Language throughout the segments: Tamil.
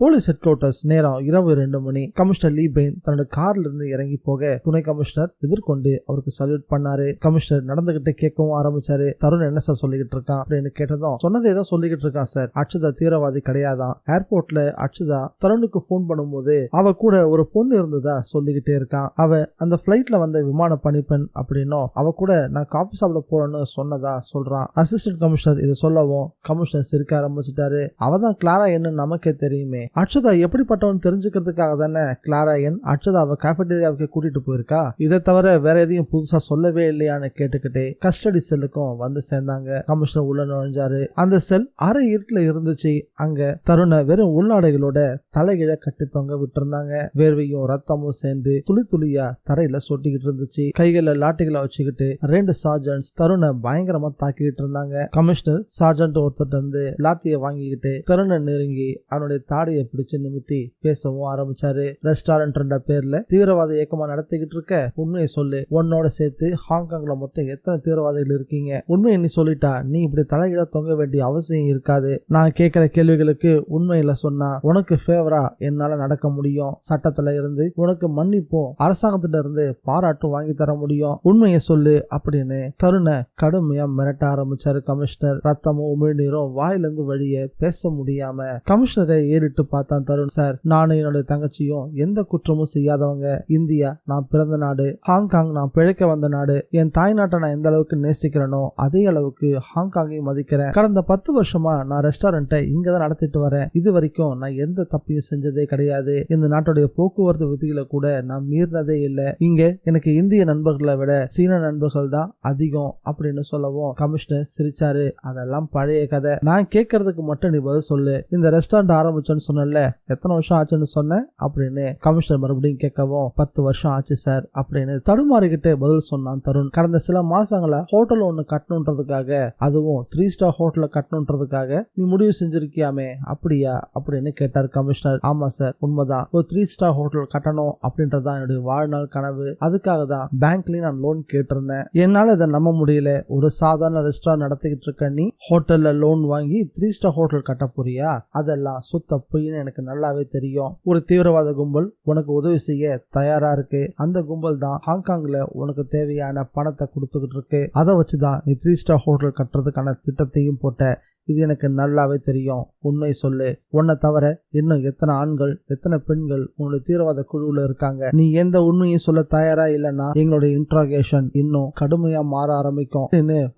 Police head quarters. நேரம் இரவு 2 மணி. கமிஷனர் லீ பெயின் தன்னோட கார்ல இருந்து இறங்கி போக துணை கமிஷனர் எதிர்கொண்டு அவருக்கு சல்யூட் பண்ணாரு. கமிஷனர் நடந்துகிட்டு கேட்கவும் ஆரம்பிச்சாரு. தருண் என்ன சார் சொல்லிக்கிட்டு இருக்கான் அப்படின்னு கேட்டதும் சொன்னதை ஏதோ சொல்லிக்கிட்டு இருக்கான் சார். அக்ஷதா தீவிரவாதி கிடையாதான். ஏர்போர்ட்ல அக்ஷதா தருணுக்கு போன் பண்ணும்போது அவ கூட ஒரு பொண்ணு இருந்ததா சொல்லிக்கிட்டே இருக்கான். அவ அந்த பிளைட்ல வந்த விமான பணிப்பெண் அப்படின்னும் அவ கூட நான் காபி சாப்பிட போறேன்னு சொன்னதா சொல்றான். அசிஸ்டன்ட் கமிஷனர் இதை சொல்லவும் கமிஷனர் சிரிக்க ஆரம்பிச்சுட்டாரு. அவதான் கிளாரா என்ன நமக்கே தெரியுமே. அக்ஷதா எப்படிப்பட்டவன் தெரிஞ்சுக்கிறதுக்காக தானே கிளாரா என் அக்ஷதாவை கேஃபேட்டேரியாவுக்கு கூட்டிட்டு போயிருக்கா. இதை தவிர வேற எதையும் புதுசா சொல்லவே இல்லையான்னு கேட்டுக்கிட்டே கஸ்டடி செல்லுக்கும் வந்து சேர்ந்தாங்க. கமிஷனர் உள்ள நுழைஞ்சாரு. அந்த செல் அரை இருட்டுல இருந்துச்சு. அங்க தருண வெறும் உள்ளாடைகளோட தலைகிழ கட்டி தொங்க விட்டு இருந்தாங்க. வேர்வையும் ரத்தமும் சேர்ந்து துளி துளியா தரையில சொட்டிக்கிட்டு இருந்துச்சு. கைகளை லாட்டிகளை வச்சுக்கிட்டு 2 சார்ஜன்ஸ் தருண பயங்கரமா தாக்கிட்டு இருந்தாங்க. கமிஷனர் சார்ஜன்ட் ஒருத்தர் இருந்து லாத்திய வாங்கிக்கிட்டு தருண நெருங்கி அவனுடைய தாடியை பிடிச்சு நிமித்தி பேசவும் ஆரம்பிச்சாரு. ரெஸ்டாரண்ட் பேர்ல தீவிரவாத இயக்கமா நடத்திக்கிட்டு இருக்க, உண்மையை சொல்லு. உன்னோட சேர்த்து ஹாங்காங்ல மொத்தம் எத்தனை தீவிரவாதிகள் இருக்கீங்க? உண்மையை நீ சொல்லிட்டா நீ இப்படி தலையில தொங்க வேண்டிய அவசியம் இருக்காது. நான் கேட்கிற கேள்விகளுக்கு உண்மையில சொன்னா உனக்கு ஃபேவரா என்னால நடக்க முடியும். சட்டத்துல இருந்து உனக்கு மன்னிப்பும் அரசாங்கத்திட்ட இருந்து பாராட்டும் வாங்கி தர முடியும். உண்மையை சொல்லு அப்படின்னு தருண கடுமையா மிரட்ட ஆரம்பிச்சாரு கமிஷனர். ரத்தமும் உமிழ்நீரும் வாயிலிருந்து வழிய பேச முடியாம கமிஷனரை ஏறிட்டு பார்த்தான் தருண். சார், நானும் என்னுடைய தங்கச்சியும் எந்த குற்றமும் செய்யாதவங்க. இந்தியா நான் பிறந்த நாடு. ஹாங்காங் நான் பிழைக்க வந்த நாடு. என் தாய் நாட்டை நான் எந்த அளவுக்கு நேசிக்கிறேனோ அதே அளவுக்கு ஹாங்காங்கையும் மதிக்கிறேன். கடந்த 10 வருஷமா நான் ரெஸ்டாரண்ட்டை இங்கதான் நடத்திட்டு வரேன். இது வரைக்கும் நான் எந்த தப்பையும் செஞ்சதே கிடையாது. இந்த நாட்டுடைய போக்குவரத்து விதிகளை கூட நான் மீறினதே இல்லை. இங்க எனக்கு இந்திய நண்பர்களை விட சீன நண்பர்கள் தான் அதிகம் அப்படின்னு சொல்லவும் கமிஷனர் சிரிச்சாரு. அதெல்லாம் பழைய கதை. நான் கேட்கறதுக்கு மட்டும் நீ பதில் சொல்லு. இந்த ரெஸ்டாரண்ட் ஆரம்பிச்சோன்னு சொன்னல, எத்தனை வருஷம் ஆச்சுன்னு சொன்ன அப்படின்னு கமிஷனர் மறுபடியும் கேட்கவும் 10 வருஷம் ஆச்சு சார் அப்படின்னு தடுமாறிக்கிட்டே பதில் சொன்னான் தருண். கடந்த சில மாசங்களா ஹோட்டல் ஒண்ணு கட்டணுன்றதுக்காக, அதுவும் 3 ஸ்டார் ஹோட்டல கட்டணுன்றதுக்காக நீ முடிவு செஞ்சிருக்கியாமே, அப்படியா அப்படின்னு கேட்டார் கமிஷனர். ஆமா சார், உண்மைதான். ஒரு 3 ஸ்டார் ஹோட்டல் கட்டணும் அப்படின்றதான் என்னுடைய வாழ்நாள் கனவு. அதுக்காக தான் பேங்க்லயும் நான் லோன் கேட்டிருந்தேன். என்னால இதை நம்ப முடியல. ஒரு சாதாரண ரெஸ்டாரண்ட் நடத்திக்கிட்டு இருக்க நீ ஹோட்டல்ல லோன் வாங்கி 3 ஸ்டார் ஹோட்டல் கட்ட போறியா? அதெல்லாம் சுத்த பொய்ன்னு எனக்கு நல்லாவே தெரியும். ஒரு தீவிரவாத கும்பல் உனக்கு உதவி செய்ய தயாரா இருக்கு. அந்த கும்பல் தான் ஹாங்காங்ல உனக்கு தேவையான பணத்தை கொடுத்துக்கிட்டு இருக்கு. அதை வச்சுதான் நீ 3 ஸ்டார் ஹோட்டல் கட்டுறதுக்கான திட்டத்தையும் போட்ட. இது எனக்கு நல்லாவே தெரியும். உண்மை சொல்லு. உன்னை தவிர இன்னும் எத்தனை ஆண்கள் எத்தனை பெண்கள் உன்னுடைய தீவிரவாத குழுவுல இருக்காங்க? நீ எந்த உண்மையும் சொல்ல தயாரா இல்லைன்னா எங்களுடைய இன்ட்ராகேஷன் இன்னும் கடுமையா மாற ஆரம்பிக்கும்.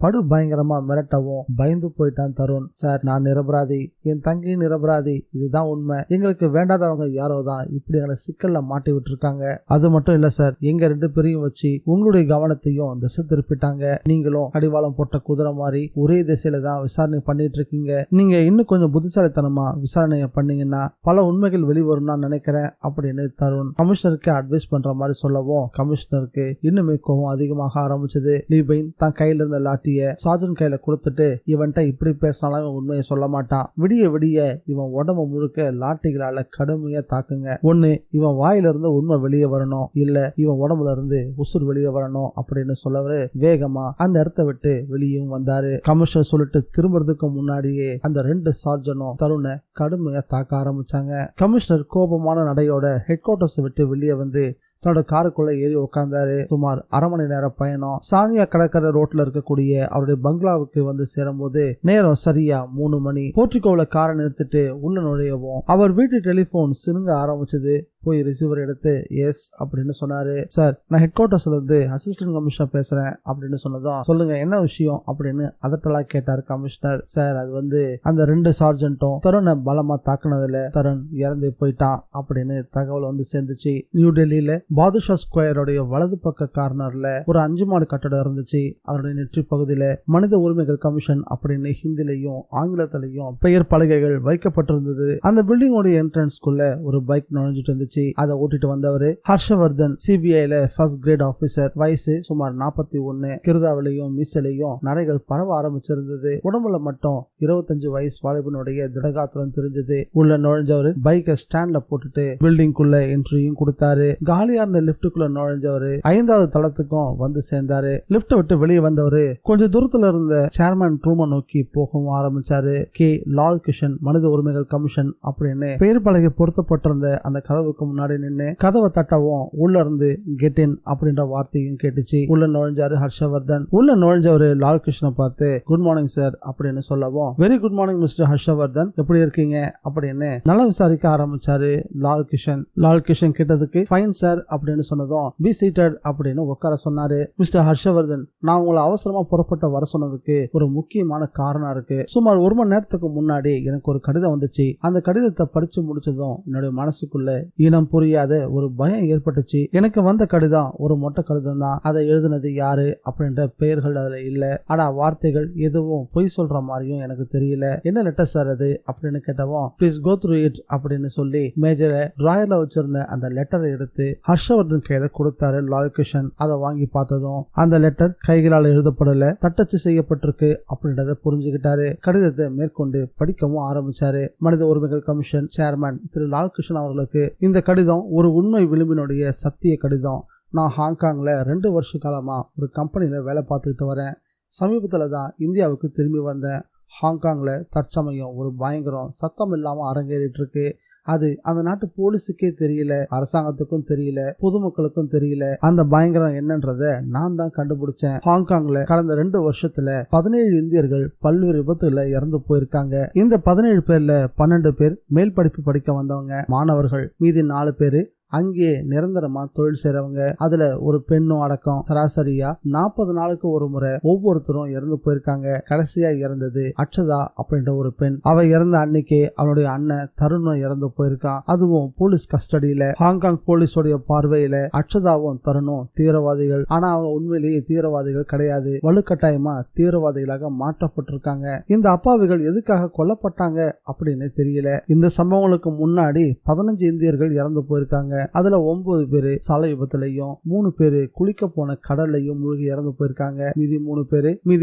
படு பயங்கரமா மிரட்டவும் பயந்து போயிட்டான் தருண். சார், நான் நிரபராதி. என் தங்கி நிரபராதி. இதுதான் உண்மை. எங்களுக்கு வேண்டாதவங்க யாரோ தான் இப்படி எங்களை சிக்கல்ல மாட்டி விட்டுருக்காங்க. அது மட்டும் இல்ல சார், எங்க 2 பேரையும் வச்சு உங்களுடைய கவனத்தையும் திசை திருப்பிட்டாங்க. நீங்களும் அடிவாளம் போட்ட குதிரை மாதிரி ஒரே திசையில தான் விசாரணை பண்ணிட்டு இருக்கீங்க. நீங்க இன்னும் கொஞ்சம் புத்திசாலித்தனமா விசாரணையை பண்ணீங்கன்னா பல உண்மைகள் வெளிவரும் நான் நினைக்கிறேன் அப்படின்னு தருண் கமிஷனருக்கு அட்வைஸ் பண்ற மாதிரி சொல்லவும் கமிஷனருக்கு இன்னுமே கோவம் அதிகமாக ஆரம்பிச்சது. லீ பெயின் தான் கையில இருந்த லாட்டிய சார்ஜன் கையில கொடுத்துட்டு, இவன்ட்ட இப்படி பேசினாலும் உண்மையை சொல்ல மாட்டான். விடிய விடிய இவன் உடம்பு முழுக்க லாட்டிகளால கடுமையா தாக்குங்க. ஒண்ணு இவன் வாயில இருந்து உண்மை வெளியே வரணும், இல்ல இவன் உடம்புல இருந்து உசுர் வெளியே வரணும் அப்படின்னு சொல்லவரு வேகமா அந்த இடத்த விட்டு வெளியும் வந்தாரு. கமிஷனர் சொல்லிட்டு திரும்புறதுக்கு முன்னாடியே அந்த 2 சார்ஜனும் தருண கடுமையா தாக்க ஆரம்பிச்சாங்க. கமிஷனர் கோபமான நடையோட ஹெட் குவார்டர்ஸ் விட்டு வெளியே வந்து தன்னோட காருக்குள்ள ஏறி உட்கார்ந்தாரு. சுமார் அரை மணி நேர பயணம். சானியா கடற்கரை ரோட்ல இருக்கக்கூடிய அவருடைய பங்களாவுக்கு வந்து சேரும் போது நேரம் சரியா 3 மணி. போர்ட்டிகோல காரை நிறுத்திட்டு உள்ள நுழையவும் அவர் வீட்டு டெலிபோன் சினுங்க ஆரம்பிச்சது. போய் ரிசீவர் எடுத்து எஸ் அப்படின்னு சொன்னாரு. சார், நான் ஹெட் குவார்டர்ஸ்ல இருந்து அசிஸ்டன்ட் கமிஷனர் பேசுறேன் அப்படின்னு சொன்னதும், சொல்லுங்க என்ன விஷயம் அப்படின்னு அதட்டலா கேட்டார் கமிஷனர். சார், அது வந்து அந்த 2 சார்ஜன்ட்டும் தருணை பலமா தாக்குனதுல தருண் இறந்து போயிட்டான் அப்படின்னு தகவல் வந்து சேர்ந்துச்சு. நியூ டெல்லியில பாதுஷா ஸ்கொயருடைய வலது பக்க கார்னர்ல ஒரு 5 மாடி கட்டடம் இருந்துச்சு. அதனுடைய நெற்றி பகுதியில மனித உரிமைகள் கமிஷன் அப்படின்னு ஹிந்திலையும் ஆங்கிலத்திலையும் பெயர் பலகைகள் வைக்கப்பட்டிருந்தது. அந்த பில்டிங்கோட என்ட்ரன்ஸ்குள்ள ஒரு பைக் நுழைஞ்சிட்டு இருந்துச்சு. இருந்துச்சு. அதை ஓட்டிட்டு வந்தவரு ஹர்ஷவர்தன் சிபிஐல ஃபர்ஸ்ட் கிரேட் ஆபீசர். வயசு சுமார் 41. கிருதாவிலையும் மீசலையும் நரைகள் பரவ ஆரம்பிச்சிருந்தது. உடம்புல மட்டும் 25 வயசு வாலிபனுடைய திடகாத்திரம் தெரிஞ்சது. உள்ள நுழைஞ்சவரு பைக்கை ஸ்டாண்ட்ல போட்டுட்டு பில்டிங்குள்ள என்ட்ரியும் கொடுத்தாரு. காலியா இருந்த லிப்டுக்குள்ள நுழைஞ்சவரு 5வது தளத்துக்கும் வந்து சேர்ந்தாரு. லிப்ட விட்டு வெளியே வந்தவரு கொஞ்ச தூரத்துல இருந்த சேர்மன் ரூமை நோக்கி போகவும் ஆரம்பிச்சாரு. கே லால் கிஷன் மனித உரிமைகள் கமிஷன் அப்படின்னு பெயர் பலகை பொருத்தப்பட்டிருந்த அந்த கதவுக்கு முன்னாடி நின்று கதவை தட்டவும் உள்ள இருந்து கெட் இன் அப்படின்ற வார்த்தையும் கேட்டுச்சு. உள்ள நுழைஞ்சாரு ஹர்ஷவர்தன். உள்ள நுழைஞ்சவரு லால் கிருஷ்ண பார்த்து குட் மார்னிங் சார் அப்படின்னு சொல்லவும் very good morning mister Harshvardhan, எப்படி இருக்கீங்க அப்படின்னு நல்லா விசாரிக்க ஆரம்பிச்சாரு லால் கிஷன். லால் கிஷன் கேட்டதுக்கு ஃபைன் சார் அப்படின்னு சொன்னதும் பி சீட்டட் அப்படின்னு உட்கார சொன்னாரு. மிஸ்டர் ஹர்ஷவர்தன், நான் உங்களை அவசரமா புறப்பட்ட வர சொன்னதுக்கு ஒரு முக்கியமான காரணம் இருக்கு. சுமார் 1 மணி நேரத்துக்கு முன்னாடி எனக்கு ஒரு கடிதம் வந்துச்சு. அந்த கடிதத்தை படிச்சு முடிச்சதும் என்னுடைய மனசுக்குள்ள இனம் புரியாத ஒரு பயம் ஏற்பட்டுச்சு. எனக்கு வந்த கடிதம் ஒரு மொட்டை கடிதம் தான். அதை எழுதினது யாரு அப்படின்ற பெயர்கள் அதுல இல்ல. ஆனா வார்த்தைகள் எதுவும் பொய் சொல்ற மாதிரியும் எனக்கு தெரியல. என்ன லெட்டர் சார் அது அப்படின்னு கேட்டவும் ப்ளீஸ் கோ த்ரூ இட் அப்படின்னு சொல்லி மேஜரை டிராயர்ல வச்சிருந்த அந்த லெட்டரை எடுத்து ஹர்ஷவர்தன் கையில கொடுத்தாரு லால் கிஷன். அதை வாங்கி பார்த்ததும் அந்த லெட்டர் கைகளால் எழுதப்படல, தட்டச்சு செய்யப்பட்டிருக்கு அப்படின்றத புரிஞ்சுக்கிட்டாரு. கடிதத்தை மேற்கொண்டு படிக்கவும் ஆரம்பிச்சாரு. மனித உரிமைகள் கமிஷன் சேர்மன் திரு லால் கிருஷ்ணன் அவர்களுக்கு இந்த கடிதம் ஒரு உண்மை விளிம்பினுடைய சத்திய கடிதம். நான் ஹாங்காங்ல 2 வருஷ காலமா ஒரு கம்பெனில வேலை பார்த்துக்கிட்டு வரேன். சமீபத்துல தான் இந்தியாவுக்கு திரும்பி வந்தேன். ஹாங்காங்ல தற்சமயம் ஒரு பயங்கரம் சத்தம் இல்லாம அரங்கேறிட்டு இருக்கு. அது அந்த நாட்டு போலீஸுக்கே தெரியல, அரசாங்கத்துக்கும் தெரியல, பொதுமக்களுக்கும் தெரியல. அந்த பயங்கரம் என்னன்றத நான் தான் கண்டுபிடிச்சேன். ஹாங்காங்ல கடந்த 2 வருஷத்துல 17 இந்தியர்கள் பல்வேறு விபத்துல இறந்து போயிருக்காங்க. இந்த 17 பேர்ல 12 பேர் மேல் படிப்பு படிக்க வந்தவங்க மாணவர்கள். மீதி 4 பேரு அங்கே நிரந்தரமா தொழில் செய்றவங்க. அதுல ஒரு பெண்ணும் அடக்கம். சராசரியா 40 நாளுக்கு ஒரு முறை ஒவ்வொருத்தரும் இறந்து போயிருக்காங்க. கடைசியா இறந்தது அக்ஷதா அப்படின்ற ஒரு பெண். அவ இறந்த அன்னைக்கே அவனுடைய அண்ணன் தருணும் இறந்து போயிருக்கான். அதுவும் போலீஸ் கஸ்டடியில. ஹாங்காங் போலீஸோடைய பார்வையில அக்ஷதாவும் தருணும் தீவிரவாதிகள். ஆனா அவங்க உண்மையிலேயே தீவிரவாதிகள் கிடையாது. வலுக்கட்டாயமா தீவிரவாதிகளாக மாற்றப்பட்டிருக்காங்க. இந்த அப்பாவிகள் எதுக்காக கொல்லப்பட்டாங்க அப்படின்னு தெரியல. இந்த சம்பவங்களுக்கு முன்னாடி 15 இந்தியர்கள் இறந்து போயிருக்காங்க. அதுல 9 பேரு சாலை விபத்துலையும் 3 பேரு குளிக்க போன கடல்லையும் மூழ்கி இறந்து போயிருக்காங்க. மீதி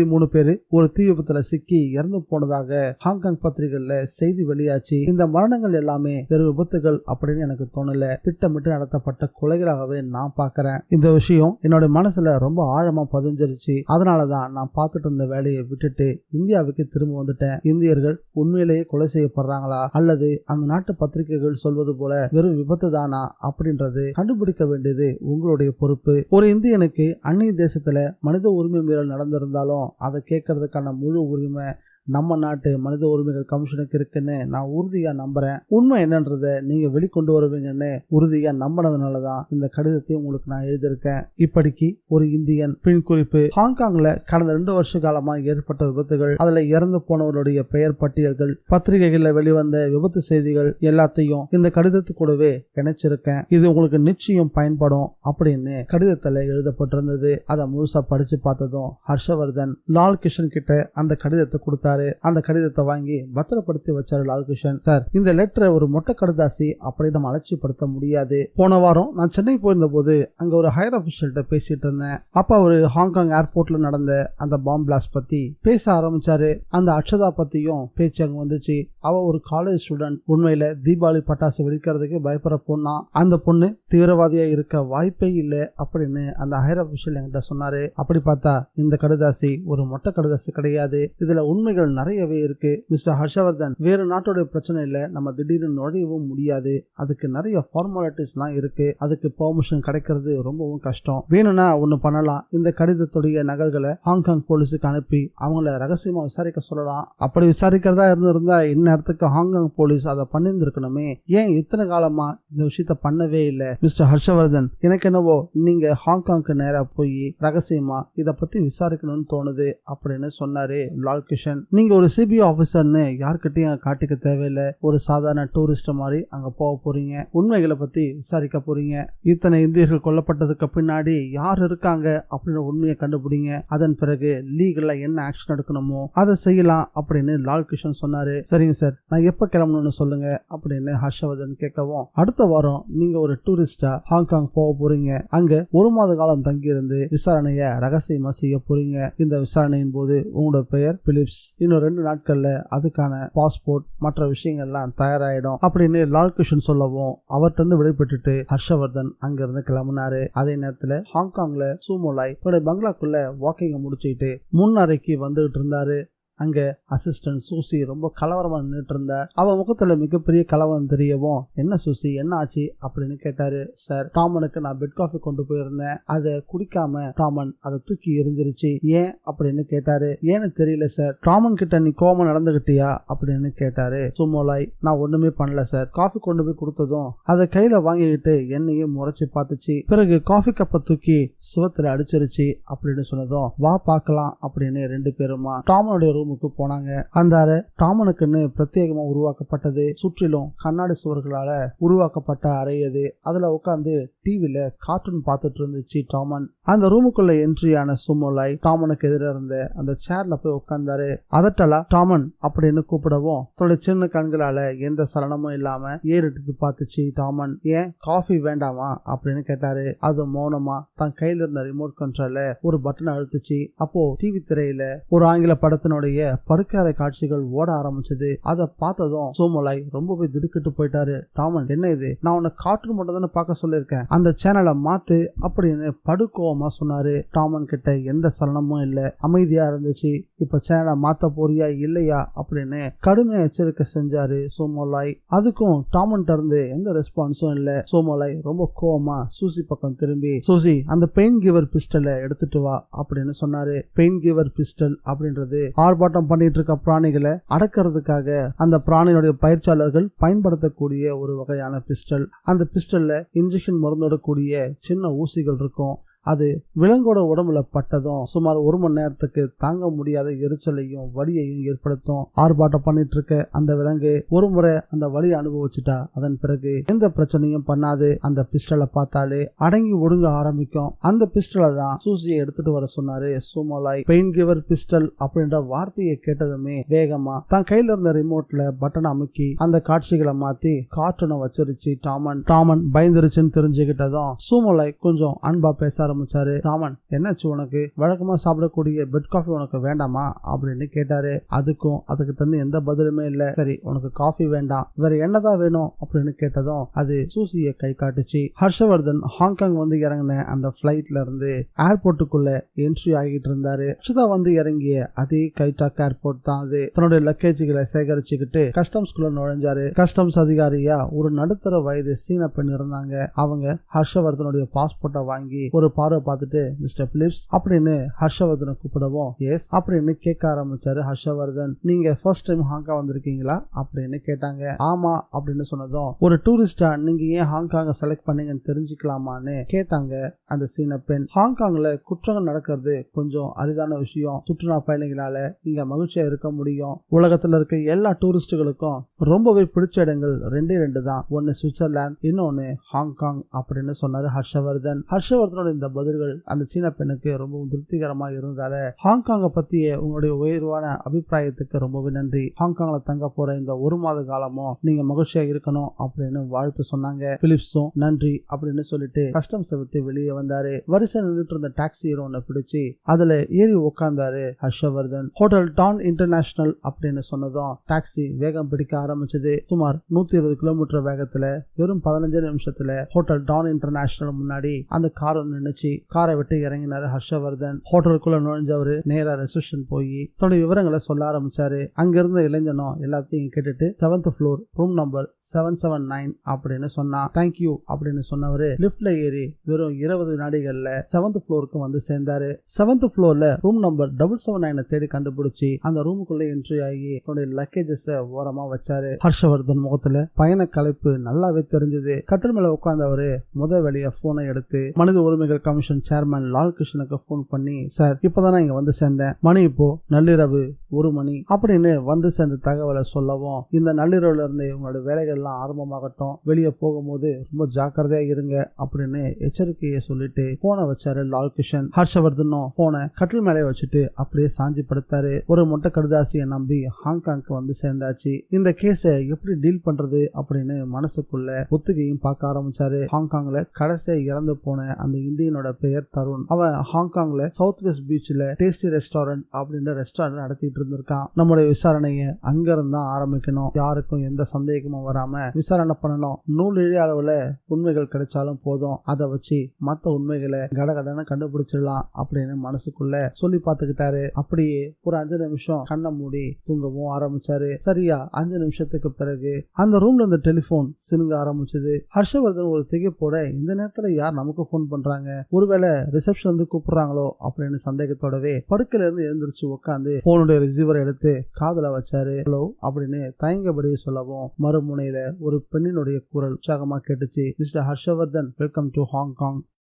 3 பேரு ஒரு தீ விபத்துல சிக்கி இறந்து போனதாக ஹாங்காங் பத்திரிகைகள்ல செய்தி வெளியாச்சு. இந்த மரணங்கள் எல்லாமே பெரு விபத்துகள் அப்படின்னு எனக்கு தோணல. திட்டமிட்டு நடத்தப்பட்ட கொலைகளாகவே நான் பாக்குறேன். இந்த விஷயம் என்னோட மனசுல ரொம்ப ஆழமா பதிஞ்சிருச்சு. அதனாலதான் நான் பார்த்துட்டு இருந்த வேலையை விட்டுட்டு இந்தியாவுக்கு திரும்ப வந்துட்டேன். இந்தியர்கள் உண்மையிலேயே கொலை செய்யப்படுறாங்களா அல்லது அந்த நாட்டு பத்திரிகைகள் சொல்வது போல வெறும் விபத்து தானா அப்படின்றது கண்டுபிடிக்க வேண்டியது உங்களுடைய பொறுப்பு. ஒரு இந்தியனுக்கு அந்நிய தேசத்துல மனித உரிமை மீறல் நடந்திருந்தாலும் அதை கேட்கறதுக்கான முழு உரிமை நம்ம நாட்டு மனித உரிமைகள் கமிஷனுக்கு இருக்குன்னு நான் உறுதியா நம்புறேன். உண்மை என்னன்றத நீங்க வெளிக்கொண்டு வருவீங்கன்னு உறுதியா நம்பினதுனாலதான் இந்த கடிதத்தை உங்களுக்கு நான் எழுதியிருக்கேன். இப்படிக்கு ஒரு இந்தியன். பின் குறிப்பு: ஹாங்காங்ல கடந்த 2 வருஷ காலமா ஏற்பட்ட விபத்துகள், அதுல இறந்து போனவருடைய பெயர் பட்டியல்கள், பத்திரிகைகள்ல வெளிவந்த விபத்து செய்திகள் எல்லாத்தையும் இந்த கடிதத்து கூடவே இணைச்சிருக்கேன். இது உங்களுக்கு நிச்சயம் பயன்படும் அப்படின்னு கடிதத்துல எழுதப்பட்டிருந்தது. அதை முழுசா படிச்சு பார்த்ததும் ஹர்ஷவர்தன் லால் கிஷன் கிட்ட அந்த கடிதத்தை கொடுத்தாரு. அந்த கடிதத்தை வாங்கி பத்திரப்படுத்தி வச்சாரு லால் கிஷன். சார், இந்த லெட்டரை ஒரு மொட்டை கடிதாசி அப்படி நம்ம அலட்சியப்படுத்த முடியாது. போன வாரம் நான் சென்னை போயிருந்த போது அங்க ஒரு ஹையர் அபிஷியல்கிட்ட பேசிட்டு இருந்தேன். அப்ப அவரு ஹாங்காங் ஏர்போர்ட்ல நடந்த அந்த பாம் பிளாஸ்ட் பத்தி பேச ஆரம்பிச்சாரு. அந்த அக்ஷதா பத்தியும் பேச்சு அங்க வந்துச்சு. அவ ஒரு காலேஜ் ஸ்டூடெண்ட். உண்மையில தீபாவளி பட்டாசு வெடிக்கிறதுக்கு பயப்படுற பொண்ணா. அந்த பொண்ணு தீவிரவாதியா இருக்க வாய்ப்பே இல்ல அப்படின்னு அந்த ஹையர் அபிஷியல் என்கிட்ட சொன்னாரு. அப்படி பார்த்தா இந்த கடிதாசி ஒரு மொட்டை கடிதாசி கிடையாது. இதுல உண்மைகள் நிறையவே இருக்கு. மிஸ்டர் ஹர்ஷவர்தன், வேறு நாட்டோட பிரச்சனை இல்ல, நம்ம திடீர்னு நுழையவும் முடியாது. அதுக்கு நிறைய ஃபார்மாலிட்டிஸ் எல்லாம் இருக்கு. அதுக்கு பெர்மிஷன் கிடைக்கிறது ரொம்பவும் கஷ்டம். வேணும்னா ஒண்ணு பண்ணலாம். இந்த கடிதத்துடைய நகல்களை ஹாங்காங் போலீஸுக்கு அனுப்பி அவங்கள ரகசியமா விசாரிக்க சொல்லலாம். அப்படி விசாரிக்கிறதா இருந்திருந்தா இந்நேரத்துக்கு ஹாங்காங் போலீஸ் அதை பண்ணிருக்கணுமே. ஏன் இத்தனை காலமா இந்த விஷயத்த பண்ணவே இல்லை? மிஸ்டர் ஹர்ஷவர்தன், எனக்கு என்னவோ நீங்க ஹாங்காங்க்கு நேரா போய் ரகசியமா இத பத்தி விசாரிக்கணும்னு தோணுது அப்படின்னு சொன்னாரு லால் கிஷன். நீங்க ஒரு சிபிஐ ஆபீசர்னு யார்கிட்டயும் காட்டிக்க தேவையில்லை. ஒரு சாதாரண டூரிஸ்ட் மாதிரி அங்க போக போறீங்க. உண்மைகளை பத்தி விசாரிக்க போறீங்க. இத்தனை இந்தியர்கள் கொல்லப்பட்டதுக்கு பின்னாடி யார் இருக்காங்க அப்படின்னு உண்மையை கண்டுபிடிங்க. அதன் பிறகு லீகலா என்ன ஆக்ஷன் எடுக்கணுமோ அதை செய்யலாம் அப்படின்னு லால் கிஷன் சொன்னாரு. சரிங்க சார், நான் எப்ப கிளம்பணும்னு சொல்லுங்க அப்படின்னு ஹர்ஷவர்தன் கேட்கவும், அடுத்த வாரம் நீங்க ஒரு டூரிஸ்டா ஹாங்காங் போக போறீங்க. அங்க 1 மாத காலம் தங்கி இருந்து விசாரணைய ரகசியமா செய்ய போறீங்க. இந்த விசாரணையின் போது உங்களோட பெயர் பிலிப்ஸ். இன்னும் 2 நாட்கள்ல அதுக்கான பாஸ்போர்ட் மற்ற விஷயங்கள்லாம் தயாராயிடும் அப்படின்னு லால் கிஷன் சொல்லவும் அவர்கிட்ட விடைபெற்றுட்டு ஹர்ஷவர்தன் அங்கிருந்து கிளம்பினாரு. அதே நேரத்துல ஹாங்காங்ல சூமோலாய் தன்னுடைய பங்களாக்குள்ள வாக்கிங்க முடிச்சுக்கிட்டு முன் அறைக்கு வந்துகிட்டு இருந்தாரு. அங்க அசிஸ்டன்ட் சூசி ரொம்ப கலவரமா நின்றுட்டு இருந்தா. அவ முகத்துல மிகப்பெரிய கலவரம் தெரியவும், என்ன சூசி என்ன ஆச்சு அப்படின்னு கேட்டாரு. சார், டாமனுக்கு நான் பெட் காஃபி கொண்டு போயிருந்தேன். அதை குடிக்காம டாமன் அதை தூக்கி எரிஞ்சிருச்சு. ஏன் அப்படின்னு கேட்டாரு. ஏன்னு தெரியல சார். டாமன் கிட்ட நீ கோவமா நடந்துகிட்டியா அப்படின்னு கேட்டாரு. சுமோலாய், நான் ஒண்ணுமே பண்ணல சார். காஃபி கொண்டு போய் கொடுத்ததும் அதை கையில வாங்கிக்கிட்டு என்னையும் முறைச்சு பார்த்துச்சு. பிறகு காஃபி கப்பை தூக்கி சுவத்துல அடிச்சிருச்சு அப்படின்னு சொன்னதும், வா பார்க்கலாம் அப்படின்னு 2 பேருமா டாமனுடைய ரூமுக்கு போனாங்க. அந்த அறை டாமனுக்குன்னு பிரத்யேகமா உருவாக்கப்பட்டது. சுற்றிலும் கண்ணாடி சுவர்களால உருவாக்கப்பட்ட அறை அது. அதுல உட்காந்து டிவில கார்ட்டூன் பார்த்துட்டு இருந்துச்சு டாமன். அந்த ரூமுக்குள்ள என்ட்ரியான சுமோலாய் டாமனுக்கு எதிர இருந்த அந்த சேர்ல போய் உட்கார்ந்தாரு. அதட்டலா டாமன் அப்படின்னு கூப்பிடவும் தன்னுடைய சின்ன கண்களால எந்த சலனமும் இல்லாம ஏறிட்டு பார்த்துச்சு டாமன். ஏன் காஃபி வேண்டாமா அப்படின்னு கேட்டாரு. அது மௌனமா தன் கையில இருந்த ரிமோட் கண்ட்ரோல்ல ஒரு பட்டனை அழுத்துச்சு. அப்போ டிவி திரையில ஒரு ஆங்கில படத்தினுடைய படுக்கறை காட்சிகள் ஓட ஆரம்பிச்சது. அதை பார்த்ததும் சோமோலாய் ரொம்பவே திடுக்கிட்டு போயிட்டாரு. டாமன், என்ன இது? நான் உன்னை கார்ட்டூன் மட்டும் தானே பார்க்க சொல்லியிருக்கேன், அந்த சேனலை மாத்து அப்படின்னு படுக்கோவமா சொன்னாரு. டாமன் கிட்ட எந்த சலனமும் இல்ல, அமைதியா இருந்துச்சு. இப்ப சேனலை மாத்த போறியா இல்லையா அப்படின்னு கடுமையா எச்சரிக்கை செஞ்சாரு சோமோலாய். அதுக்கும் டாமன் இருந்து எந்த ரெஸ்பான்ஸும் இல்ல. சோமோலாய் ரொம்ப கோவமா சூசி பக்கம் திரும்பி, சூசி அந்த பெயின் கிவர் பிஸ்டலை எடுத்துட்டு வா அப்படின்னு சொன்னாரு. பெயின் கிவர் பிஸ்டல் அப்படின்றது ஆர்ப்பாட்டம் பண்ணிட்டு இருக்க பிராணிகளை அடக்கிறதுக்காக அந்த பிராணியுடைய பயிற்சியாளர்கள் பயன்படுத்தக்கூடிய ஒரு வகையான பிஸ்டல். அந்த பிஸ்டல்ல இன்ஜெக்ஷன் மருந்தோட கூடிய சின்ன ஊசிகள் இருக்கும். அது விலங்கோட உடம்புல பட்டதும் சுமார் 1 மணி நேரத்துக்கு தாங்க முடியாத எரிச்சலையும் வலியையும் ஏற்படுத்தும். ஆர்ப்பாட்டம் பண்ணிட்டு இருக்க அந்த விலங்கு ஒரு முறை அந்த வலியை அனுபவிச்சுட்டா அதன் பிறகு எந்த பிரச்சனையும் பண்ணாது. அந்த பிஸ்டலை பார்த்தாலே அடங்கி ஒடுங்க ஆரம்பிக்கும். அந்த பிஸ்டலை தான் சூசியை எடுத்துட்டு வர சொன்னாரு சோமோலாய். பெயின் கிவர் பிஸ்டல் அப்படின்ற வார்த்தையை கேட்டதுமே வேகமா தன் கையில இருந்த ரிமோட்ல பட்டன் அமுக்கி அந்த காட்சிகளை மாத்தி கார்ட்டூனை வச்சிருச்சு டாமன். டாமன் பயந்துருச்சுன்னு தெரிஞ்சுக்கிட்டதும் சோமோலாய் கொஞ்சம் அன்பா பேச ஆரம்பிச்சாரு. டாமன், என்னாச்சு உனக்கு? வழக்கமா சாப்பிடக்கூடிய பெட் காஃபி உனக்கு வேண்டாமா அப்படின்னு கேட்டாரு. அதுக்கும் அதுகிட்ட இருந்து எந்த பதிலுமே இல்ல. சரி, உனக்கு காஃபி வேண்டாம், வேற என்னதான் வேணும் அப்படின்னு கேட்டதும் அது சூசிய கை காட்டுச்சு. ஹர்ஷவர்தன் ஹாங்காங் வந்து இறங்கின அந்த பிளைட்ல இருந்து ஏர்போர்ட்டுக்குள்ள என்ட்ரி ஆகிட்டு இருந்தாரு. ஹர்ஷதா வந்து இறங்கிய அதே கைடாக் ஏர்போர்ட் தான் அது. தன்னுடைய லக்கேஜ்களை சேகரிச்சுக்கிட்டு கஸ்டம்ஸ்குள்ள நுழைஞ்சாரு. கஸ்டம்ஸ் அதிகாரியா ஒரு நடுத்தர வயது சீன பெண் இருந்தாங்க. அவங்க ஹர்ஷவர்தனுடைய பாஸ்போர்ட்டை வாங்கி ஒரு பார்வை பார்த்துட்டு, மிஸ்டர் பிலிப்ஸ் அப்படின்னு ஹர்ஷவர்தனை கூப்பிடவும், எஸ் அப்படின்னு கேட்க ஆரம்பிச்சாரு ஹர்ஷவர்தன். நீங்க ஃபர்ஸ்ட் டைம் ஹாங்காங் வந்திருக்கீங்களா அப்படின்னு கேட்டாங்க. ஆமா அப்படின்னு சொன்னதும், ஒரு டூரிஸ்டா நீங்க ஏன் ஹாங்காங்க செலக்ட் பண்ணீங்கன்னு தெரிஞ்சுக்கலாமான்னு கேட்டாங்க அந்த சீன பெண். ஹாங்காங்ல குற்றங்கள் நடக்கிறது கொஞ்சம் அரிதான விஷயம். சுற்றுலா பயணிகளால இங்க மகிழ்ச்சியா இருக்க முடியும். உலகத்துல இருக்க எல்லா டூரிஸ்டுகளுக்கும் ரொம்பவே பிடிச்ச இடங்கள் 2 தான். ஒன்னு சுவிட்சர்லாந்து, இன்னொன்னு ஹாங்காங் அப்படின்னு சொன்னாரு ஹர்ஷவர்தன். ஹர்ஷவர்தனோட இந்த பதில்கள் அந்த சீன பெண்ணுக்கு ரொம்பவும் திருப்திகரமா இருந்ததால, ஹாங்காங்க பத்திய உங்களுடைய உயர்வான அபிப்பிராயத்துக்கு ரொம்பவே நன்றி. ஹாங்காங்ல தங்க போற இந்த 1 மாத காலமும் நீங்க மகிழ்ச்சியா இருக்கணும் அப்படின்னு வாழ்த்து சொன்னாங்க. பிலிப்ஸும் நன்றி அப்படின்னு சொல்லிட்டு கஸ்டம்ஸை விட்டு வெளியே வந்தாரு. வரிசை நின்றுட்டு இருந்த டாக்ஸி ஒண்ணு பிடிச்சு அதுல ஏறி உட்கார்ந்தாரு ஹர்ஷவர்தன். ஹோட்டல் டான் இன்டர்நேஷனல் அப்படின்னு சொன்னதும் டாக்ஸி வேகம் பிடிக்க ஆரம்பிச்சது. சுமார் 120 கிலோமீட்டர் வேகத்துல வெறும் 15 நிமிஷத்துல ஹோட்டல் டான் இன்டர்நேஷனல் முன்னாடி அந்த கார் நின்னுச்சு. காரை விட்டு இறங்கினாரு ஹர்ஷவர்தன். ஹோட்டலுக்குள்ள நுழைஞ்சவரு நேரா ரிசப்ஷன் போய் தன்னுடைய விவரங்களை சொல்ல ஆரம்பிச்சாரு. அங்க இருந்த இளைஞனும் எல்லாத்தையும் கேட்டுட்டு 7th floor ரூம் நம்பர் 779 அப்படின்னு சொன்னா. தேங்க்யூ அப்படின்னு சொன்னவரு லிப்ட்ல ஏறி வெறும் 20 வினாடிகள்ல 7th floorக்கு வந்து சேர்ந்தாரு. 7th floorல ரூம் நம்பர் 779 தேடி கண்டுபிடிச்சு அந்த ரூமுக்குள்ள என்ட்ரி ஆகி தன்னுடைய லக்கேஜஸ் ஓரமா வச்சாரு. ஹர்ஷவர்தன் முகத்துல பயண களைப்பு நல்லாவே தெரிஞ்சது. கட்டில் மேல உட்கார்ந்தவரு முதல் வேலையா போனை எடுத்து மனித உரிமைகள் கமிஷன் சேர்மன் லால் கிருஷ்ணனுக்கு போன் பண்ணி, சார் இப்பதான் இங்க வந்து சேர்ந்தேன், மணி இப்போ நள்ளிரவு 1 மணி அப்படின்னு வந்து சேர்ந்த தகவலை சொல்லவும், இந்த நள்ளிரவுல இருந்து இவங்களோட வேலைகள் எல்லாம் ஆரம்பமாகட்டும், வெளியே போகும்போது ரொம்ப ஜாக்கிரதையா இருங்க அப்படின்னு எச்சரிக்கையை சொல்லிட்டு போனை வச்சாரு லால் கிருஷ்ணன். ஹர்ஷவர்தனும் போனை கட்டில் மேலே வச்சுட்டு அப்படியே சாஞ்சி படுத்தாரு. ஒரு மொட்டை கடுதாசியை நம்பி ஹாங்காங்க்கு வந்து சேர்ந்தாச்சு. இந்த கேஸை எப்படி டீல் பண்றது அப்படின்னு மனசுக்குள்ள ஒத்திகையும் பார்க்க ஆரம்பிச்சாரு. ஹாங்காங்ல கடைசியா இறந்து போன அந்த இந்தியனோட பெயர் தருண். அவன் ஹாங்காங்ல சவுத் வெஸ்ட் பீச்ல டேஸ்டி ரெஸ்டாரண்ட் அப்படின்ற ரெஸ்டாரண்ட் நடத்திட்டு இருந்திருக்கான். நம்முடைய விசாரணையை அங்க இருந்தா ஆரம்பிக்கணும். யாருக்கும் எந்த சந்தேகமும் வராம விசாரணை பண்ணணும். நூலிழை அளவுல உண்மைகள் கிடைச்சாலும் போதும், அதை வச்சு மத்த உண்மைகளை கடகடன்னு கண்டுபிடிச்சிடலாம் அப்படின்னு மனசுக்குள்ள சொல்லி பார்த்துக்கிட்டாரு. அப்படியே ஒரு 5 நிமிஷம் கண்ணை மூடி தூங்கவும் ஆரம்பிச்சாரு. சரியா 5 நிமிஷத்துக்கு பிறகு அந்த ரூம்ல இந்த டெலிபோன் சினுங்க ஆரம்பிச்சது. ஹர்ஷவர்தன் ஒரு திகைப்போட, இந்த நேரத்துல யார் நமக்கு போன் பண்றாங்க, ஒருவேளை ரிசப்ஷன் வந்து கூப்பிடுறாங்களோ அப்படின்னு சந்தேகத்தோடவே படுக்கையில இருந்து எழுந்திருச்சு உட்காந்து போனுடைய ரிசீவர் எடுத்து காதுல வச்சாரு. ஹலோ அப்படின்னு தயங்கபடியே சொல்லவும், மறுமுனையில ஒரு பெண்ணினுடைய குரல் உற்சாகமா கேட்டுச்சு. Mister Harshvardhan, welcome to Hong Kong.